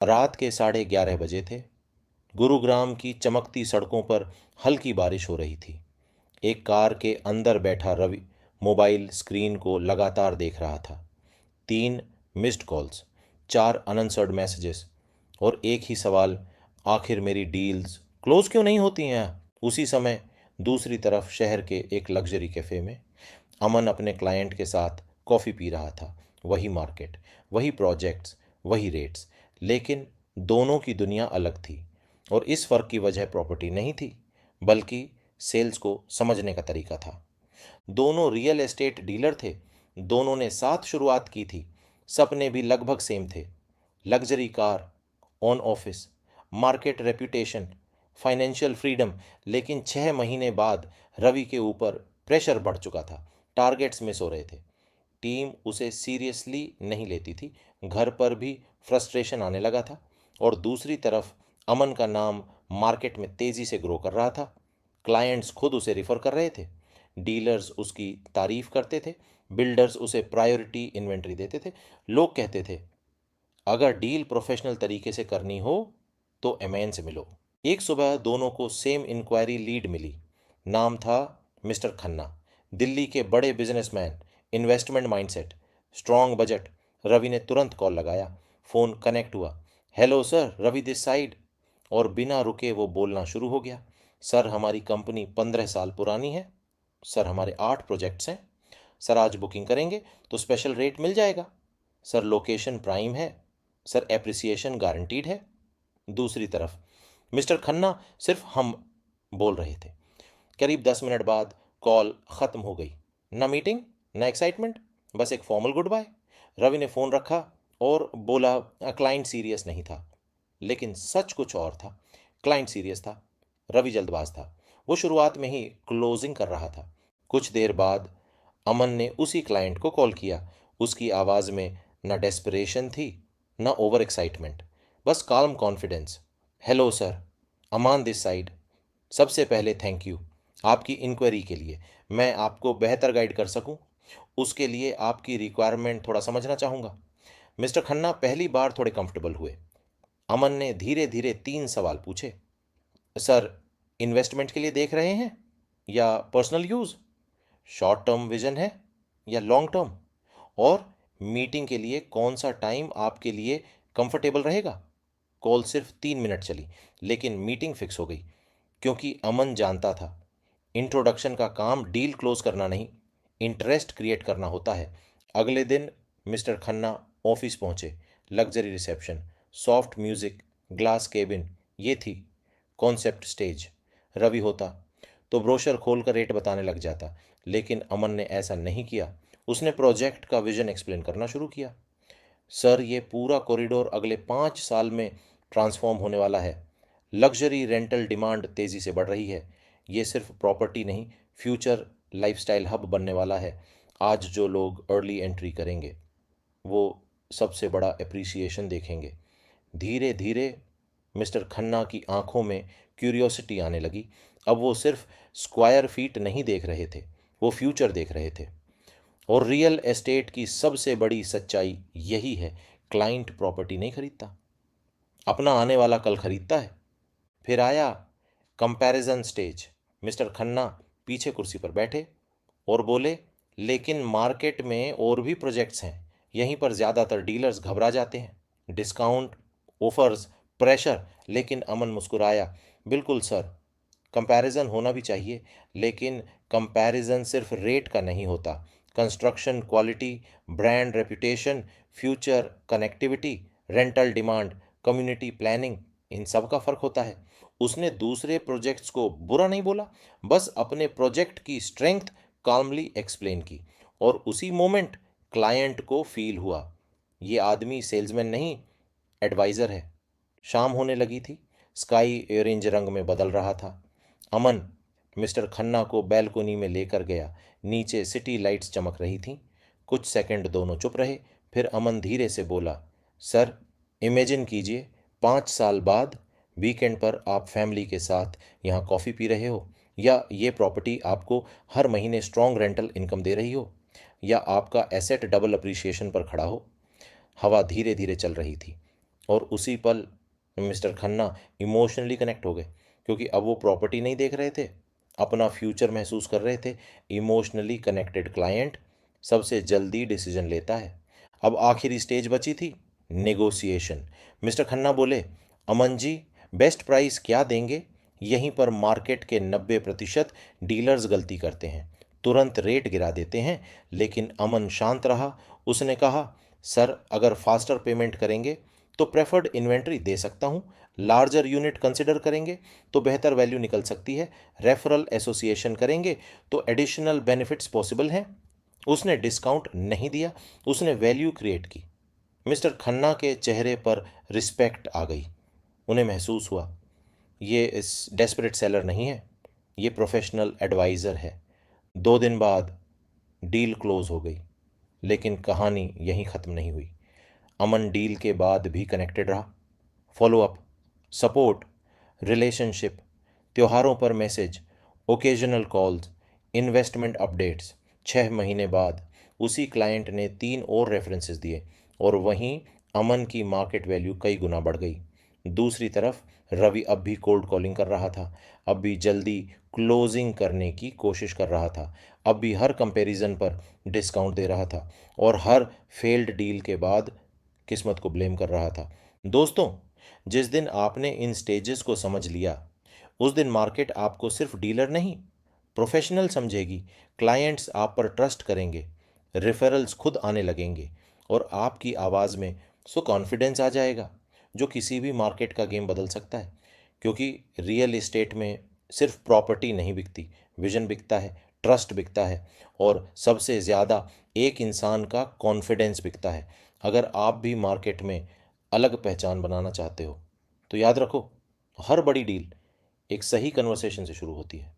रात के 11:30 बजे थे। गुरुग्राम की चमकती सड़कों पर हल्की बारिश हो रही थी। एक कार के अंदर बैठा रवि मोबाइल स्क्रीन को लगातार देख रहा था। 3 मिस्ड कॉल्स, 4 अनअंसर्ड मैसेजेस और एक ही सवाल, आखिर मेरी डील्स क्लोज क्यों नहीं होती हैं। उसी समय दूसरी तरफ शहर के एक लग्जरी कैफ़े में अमन अपने क्लाइंट के साथ कॉफ़ी पी रहा था। वही मार्केट, वही प्रोजेक्ट्स, वही रेट्स, लेकिन दोनों की दुनिया अलग थी। और इस फ़र्क की वजह प्रॉपर्टी नहीं थी, बल्कि सेल्स को समझने का तरीका था। दोनों रियल एस्टेट डीलर थे, दोनों ने साथ शुरुआत की थी, सपने भी लगभग सेम थे। Luxury car, on office, market reputation, financial freedom. लेकिन 6 महीने बाद रवि के ऊपर प्रेशर बढ़ चुका था। टारगेट्स मिस हो रहे थे, टीम उसे सीरियसली नहीं लेती थी, घर पर भी फ्रस्ट्रेशन आने लगा था। और दूसरी तरफ अमन का नाम मार्केट में तेज़ी से ग्रो कर रहा था। क्लाइंट्स खुद उसे रिफ़र कर रहे थे, डीलर्स उसकी तारीफ करते थे, बिल्डर्स उसे प्रायोरिटी इन्वेंट्री देते थे। लोग कहते थे, अगर डील प्रोफेशनल तरीके से करनी हो तो एमएन से मिलो। एक सुबह दोनों को सेम इंक्वायरी लीड मिली। नाम था मिस्टर खन्ना, दिल्ली के बड़े businessman, investment mindset, strong budget. Ravi ने तुरंत कॉल लगाया। फ़ोन कनेक्ट हुआ। Hello sir, Ravi this side. और बिना रुके वो बोलना शुरू हो गया। सर, हमारी कंपनी 15 साल पुरानी है। सर, हमारे 8 प्रोजेक्ट्स हैं। सर, आज बुकिंग करेंगे तो स्पेशल रेट मिल जाएगा। सर, लोकेशन प्राइम है। सर, एप्रिसिएशन गारंटीड है। दूसरी तरफ मिस्टर खन्ना सिर्फ हम बोल रहे थे। करीब 10 मिनट बाद कॉल ख़त्म हो गई। ना मीटिंग, ना एक्साइटमेंट, बस एक फॉर्मल गुड बाय। रवि ने फ़ोन रखा और बोला, क्लाइंट सीरियस नहीं था। लेकिन सच कुछ और था। क्लाइंट सीरियस था, रवि जल्दबाज था। वो शुरुआत में ही क्लोजिंग कर रहा था। कुछ देर बाद अमन ने उसी क्लाइंट को कॉल किया। उसकी आवाज़ में न डेस्परेशन थी, न ओवर एक्साइटमेंट, बस calm confidence. Hello sir, Aman this side. सबसे पहले थैंक यू आपकी इंक्वायरी के लिए। मैं आपको बेहतर गाइड कर सकूं, उसके लिए आपकी रिक्वायरमेंट थोड़ा समझना चाहूँगा। मिस्टर खन्ना पहली बार थोड़े कंफर्टेबल हुए। अमन ने धीरे धीरे 3 सवाल पूछे। सर, इन्वेस्टमेंट के लिए देख रहे हैं या personal use? Short term vision है या लॉन्ग टर्म? और मीटिंग के लिए कौन सा टाइम आपके लिए कंफर्टेबल रहेगा? कॉल सिर्फ 3 मिनट चली, लेकिन मीटिंग फिक्स हो गई। क्योंकि अमन जानता था, इंट्रोडक्शन का काम डील क्लोज करना नहीं, इंटरेस्ट क्रिएट करना होता है। अगले दिन मिस्टर खन्ना ऑफिस पहुंचे। Luxury reception, soft music, glass cabin, ये थी कॉन्सेप्ट स्टेज। रवि होता तो ब्रोशर खोलकर रेट बताने लग जाता, लेकिन अमन ने ऐसा नहीं किया। उसने प्रोजेक्ट का विजन एक्सप्लेन करना शुरू किया। सर, ये पूरा कॉरिडोर अगले 5 साल में ट्रांसफॉर्म होने वाला है। लग्जरी रेंटल डिमांड तेज़ी से बढ़ रही है। ये सिर्फ प्रॉपर्टी नहीं, फ्यूचर लाइफस्टाइल हब बनने वाला है। आज जो लोग अर्ली एंट्री करेंगे वो सबसे बड़ा एप्रिसिएशन देखेंगे। धीरे धीरे मिस्टर खन्ना की आंखों में क्यूरियोसिटी आने लगी। अब वो सिर्फ स्क्वायर फीट नहीं देख रहे थे, वो फ्यूचर देख रहे थे। और रियल एस्टेट की सबसे बड़ी सच्चाई यही है, क्लाइंट प्रॉपर्टी नहीं खरीदता, अपना आने वाला कल खरीदता है। फिर आया कंपैरिजन स्टेज। मिस्टर खन्ना पीछे कुर्सी पर बैठे और बोले, लेकिन मार्केट में और भी प्रोजेक्ट्स हैं, यहीं पर ज़्यादातर डीलर्स घबरा जाते हैं। Discount, offers, pressure. लेकिन अमन मुस्कुराया। बिल्कुल सर, कंपैरिजन होना भी चाहिए, लेकिन कंपैरिजन सिर्फ रेट का नहीं होता। Construction quality, brand reputation, future connectivity, rental demand, community planning, इन सब का फ़र्क होता है। उसने दूसरे प्रोजेक्ट्स को बुरा नहीं बोला, बस अपने प्रोजेक्ट की स्ट्रेंथ काल्मली एक्सप्लेन की। और उसी मोमेंट क्लाइंट को फील हुआ, ये आदमी सेल्समैन नहीं, एडवाइज़र है। शाम होने लगी थी, स्काई ऑरेंज रंग में बदल रहा था। अमन मिस्टर खन्ना को बैल्कोनी में लेकर गया। नीचे सिटी लाइट्स चमक रही थीं। कुछ सेकंड दोनों चुप रहे। फिर अमन धीरे से बोला, सर, इमेजिन कीजिए 5 साल बाद वीकेंड पर आप फैमिली के साथ यहाँ कॉफ़ी पी रहे हो, या ये प्रॉपर्टी आपको हर महीने स्ट्रॉन्ग रेंटल इनकम दे रही हो, या आपका एसेट डबल अप्रिसिएशन पर खड़ा हो। हवा धीरे धीरे चल रही थी और उसी पल मिस्टर खन्ना इमोशनली कनेक्ट हो गए, क्योंकि अब वो प्रॉपर्टी नहीं देख रहे थे, अपना फ्यूचर महसूस कर रहे थे। इमोशनली कनेक्टेड क्लाइंट सबसे जल्दी डिसीजन लेता है। अब आखिरी स्टेज बची थी, नेगोशिएशन। मिस्टर खन्ना बोले, अमन जी, बेस्ट प्राइस क्या देंगे? यहीं पर मार्केट के 90% डीलर्स गलती करते हैं, तुरंत रेट गिरा देते हैं। लेकिन अमन शांत रहा। उसने कहा, सर अगर फास्टर पेमेंट करेंगे तो प्रेफर्ड इन्वेंट्री दे सकता हूँ, लार्जर यूनिट कंसिडर करेंगे तो बेहतर वैल्यू निकल सकती है, रेफरल एसोसिएशन करेंगे तो एडिशनल बेनिफिट्स पॉसिबल हैं। उसने डिस्काउंट नहीं दिया, उसने वैल्यू क्रिएट की। मिस्टर खन्ना के चेहरे पर रिस्पेक्ट आ गई। उन्हें महसूस हुआ, ये इस डेस्परेट सेलर नहीं है, ये प्रोफेशनल एडवाइज़र है। 2 दिन बाद डील क्लोज हो गई। लेकिन कहानी यहीं ख़त्म नहीं हुई। अमन डील के बाद भी कनेक्टेड रहा। फॉलोअप, सपोर्ट, रिलेशनशिप, त्योहारों पर message, occasional calls, investment updates. 6 महीने बाद उसी क्लाइंट ने 3 और रेफरेंसेस दिए और वहीं अमन की मार्केट वैल्यू कई गुना बढ़ गई। दूसरी तरफ रवि अब भी कोल्ड कॉलिंग कर रहा था, अब भी जल्दी क्लोजिंग करने की कोशिश कर रहा था, अब भी हर कंपैरिजन पर डिस्काउंट दे रहा था और हर फेल्ड डील के बाद किस्मत को ब्लेम कर रहा था। दोस्तों, जिस दिन आपने इन स्टेजेस को समझ लिया, उस दिन मार्केट आपको सिर्फ डीलर नहीं, प्रोफेशनल समझेगी। क्लाइंट्स आप पर ट्रस्ट करेंगे, रेफरल्स खुद आने लगेंगे और आपकी आवाज़ में सो कॉन्फिडेंस आ जाएगा जो किसी भी मार्केट का गेम बदल सकता है। क्योंकि रियल एस्टेट में सिर्फ प्रॉपर्टी नहीं बिकती, विजन बिकता है, ट्रस्ट बिकता है और सबसे ज़्यादा एक इंसान का कॉन्फिडेंस बिकता है। अगर आप भी मार्केट में अलग पहचान बनाना चाहते हो तो याद रखो, हर बड़ी डील एक सही कन्वर्सेशन से शुरू होती है।